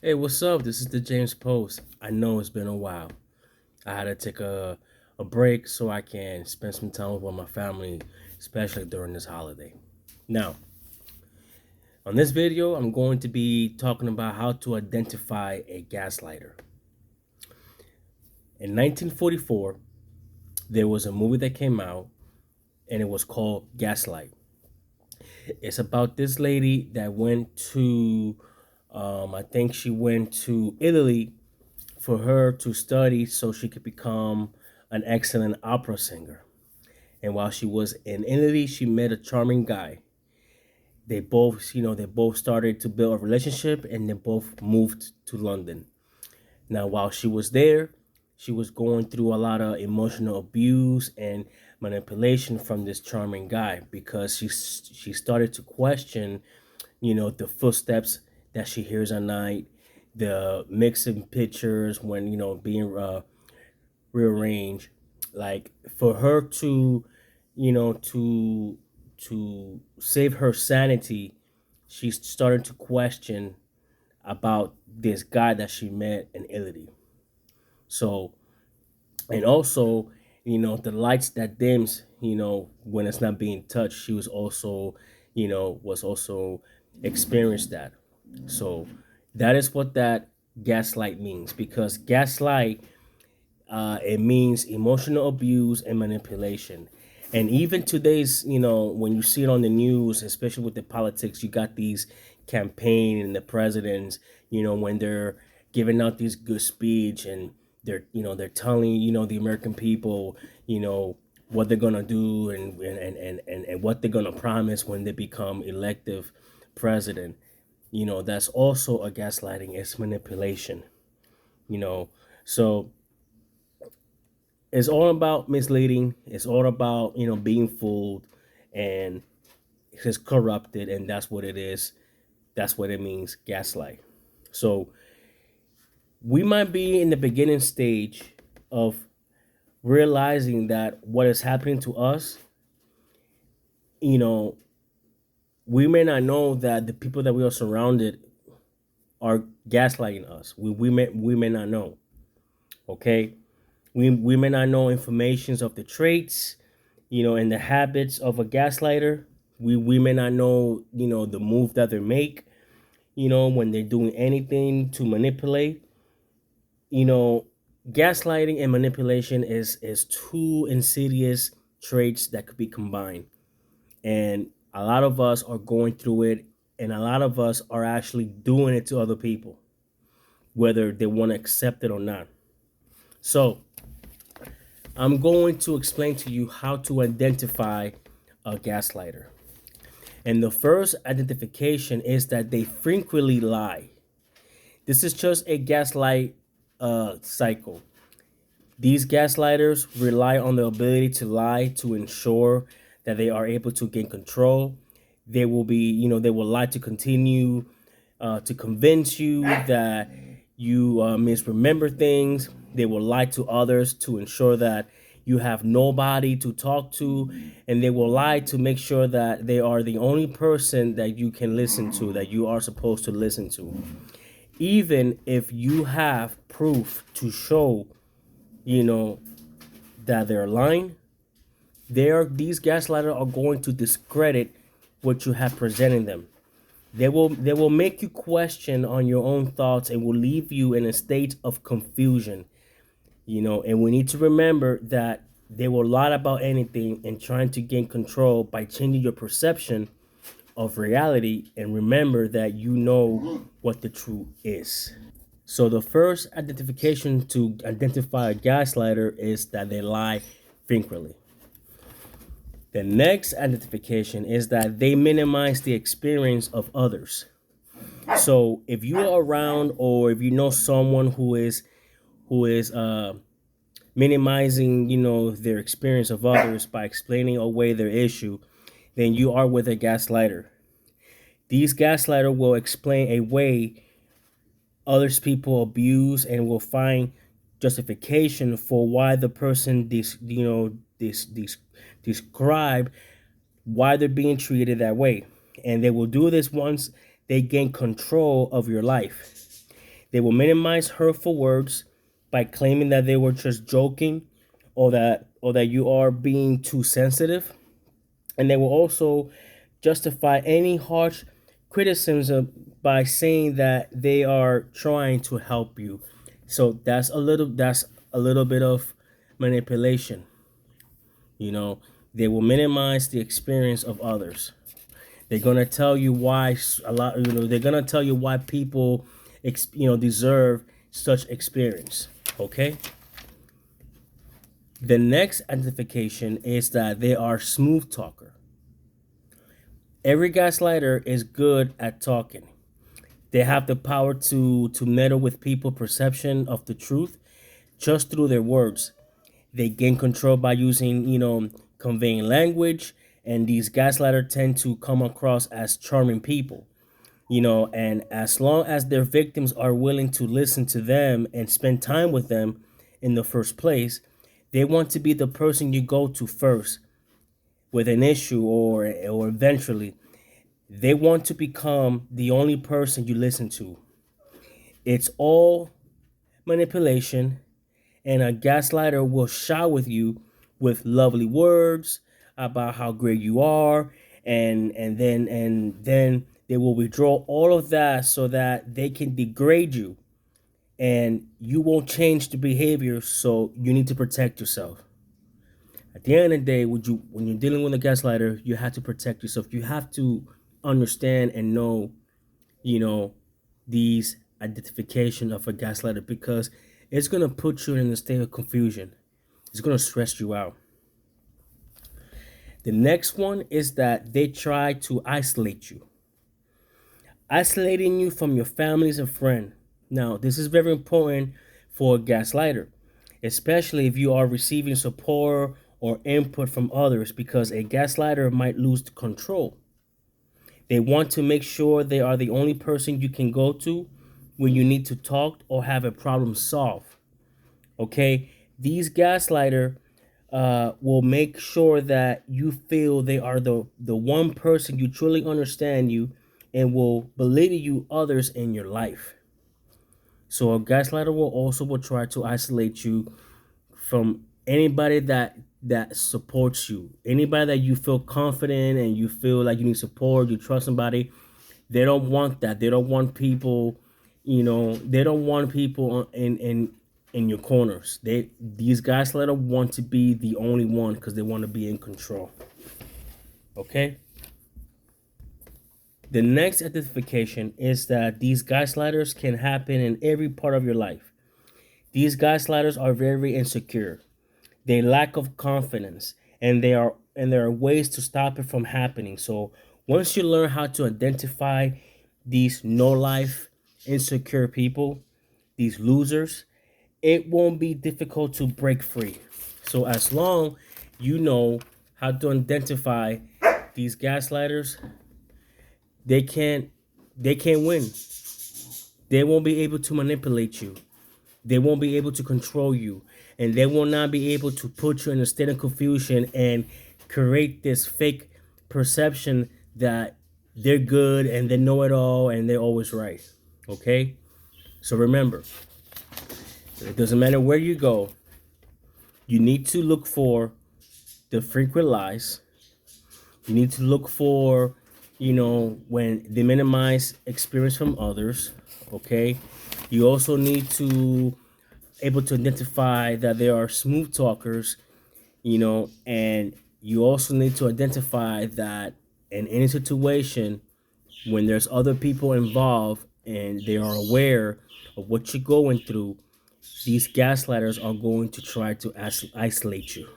Hey, what's up? This is the James Post. I know it's been a while. I had to take a break so I can spend some time with my family, especially during this holiday. Now, on this video, I'm going to be talking about how to identify a gaslighter. In 1944, there was a movie that came out and it was called Gaslight. It's about this lady that went to, I think she went to Italy for her to study so she could become an excellent opera singer. And while she was in Italy, she met a charming guy. They both started to build a relationship and they both moved to London. Now, while she was there, she was going through a lot of emotional abuse and manipulation from this charming guy because she started to question, the footsteps that she hears at night, the mixing pictures when being rearranged, like for her to you know to save her sanity, she started to question about this guy that she met in Italy. So, and also, the lights that dims, when it's not being touched, she was also experienced that. So that is what that gaslight means, because gaslight, it means emotional abuse and manipulation. And even today's, when you see it on the news, especially with the politics, you got these campaign and the presidents, when they're giving out these good speech and they're telling, the American people, what they're gonna do and what they're gonna promise when they become elective president. That's also a gaslighting. It's manipulation. You know, so it's all about misleading. It's all about being fooled, and it's corrupted, and that's what it is. That's what it means, gaslight. So we might be in the beginning stage of realizing that what is happening to us, you know, we may not know that the people that we are surrounded are gaslighting us. We may not know. Okay, we may not know informations of the traits, and the habits of a gaslighter. We may not know, the move that they make, when they're doing anything to manipulate. You know, Gaslighting and manipulation is two insidious traits that could be combined. And a lot of us are going through it, and a lot of us are actually doing it to other people, whether they want to accept it or not. So, I'm going to explain to you how to identify a gaslighter. And the first identification is that they frequently lie. This is just a gaslight cycle. These gaslighters rely on the ability to lie to ensure that they are able to gain control. They will lie to continue to convince you that you misremember things. They will lie to others to ensure that you have nobody to talk to, and they will lie to make sure that they are the only person that you can listen to, that you are supposed to listen to. Even if you have proof to show, you know, that they're lying, these gaslighters are going to discredit what you have presented them. They will make you question on your own thoughts and will leave you in a state of confusion. And we need to remember that they will lie about anything and trying to gain control by changing your perception of reality, and remember that you know what the truth is. So the first identification to identify a gaslighter is that they lie frequently. The next identification is that they minimize the experience of others. So if you are around, or if you know someone who is minimizing, their experience of others by explaining away their issue, then you are with a gaslighter. These gaslighter will explain away others people abuse and will find justification for why the person describe why they're being treated that way. And they will do this once they gain control of your life. They will minimize hurtful words by claiming that they were just joking, or that you are being too sensitive. And they will also justify any harsh criticism by saying that they are trying to help you. So that's a little bit of manipulation. You know, they will minimize the experience of others. They're gonna tell you why a lot. They're gonna tell you why people, deserve such experience. Okay. The next identification is that they are smooth talker. Every gaslighter is good at talking. They have the power to meddle with people's perception of the truth just through their words. They gain control by using, conveying language, and these gaslighters tend to come across as charming people. And as long as their victims are willing to listen to them and spend time with them in the first place, they want to be the person you go to first with an issue, or eventually they want to become the only person you listen to. It's all manipulation, and a gaslighter will shower you with lovely words about how great you are, and then they will withdraw all of that so that they can degrade you, and you won't change the behavior. So you need to protect yourself. At the end of the day, when you're dealing with a gaslighter, you have to protect yourself. You have to understand and know, you know, these identification of a gaslighter, because it's gonna put you in a state of confusion. It's gonna stress you out. The next one is that they try to isolate you, isolating you from your families and friends. Now, this is very important for a gaslighter, especially if you are receiving support or input from others, because a gaslighter might lose control. They want to make sure they are the only person you can go to when you need to talk or have a problem solved. Okay, these gaslighter will make sure that you feel they are the one person you truly understand you, and will believe you others in your life. So a gaslighter will try to isolate you from anybody that supports you, anybody that you feel confident and you feel like you need support, you trust somebody. They don't want that. They don't want people, they don't want people in your corners. These guys let them want to be the only one because they want to be in control. Okay. The next identification is that these gaslighters can happen in every part of your life. These gaslighters are very insecure. They lack of confidence, and there are ways to stop it from happening. So once you learn how to identify these no life insecure people, these losers, it won't be difficult to break free. So as long you know how to identify these gaslighters, they can't they can't win. They won't be able to manipulate you. They won't be able to control you, and they will not be able to put you in a state of confusion and create this fake perception that they're good and they know it all and they're always right. Okay? So remember, it doesn't matter where you go, you need to look for the frequent lies. You need to look for, when they minimize experience from others. Okay? You also need to able to identify that they are smooth talkers, and you also need to identify that in any situation, when there's other people involved and they are aware of what you're going through, these gaslighters are going to try to isolate you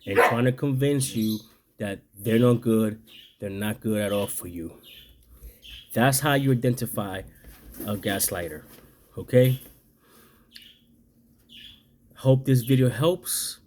and trying to convince you that they're not good, they're not good at all for you. That's how you identify a gaslighter. Okay? Hope this video helps.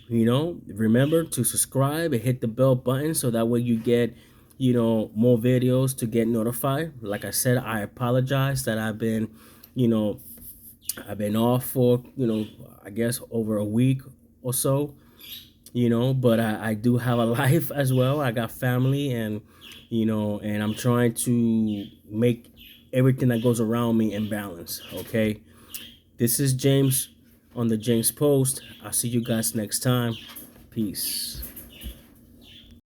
Remember to subscribe and hit the bell button so that way you get, more videos to get notified. Like I said, I apologize that you know, I've been off for, I guess over a week or so, but I do have a life as well. I got family, and I'm trying to make everything that goes around me in balance. Okay, this is James on the James Post. I'll see you guys next time. Peace.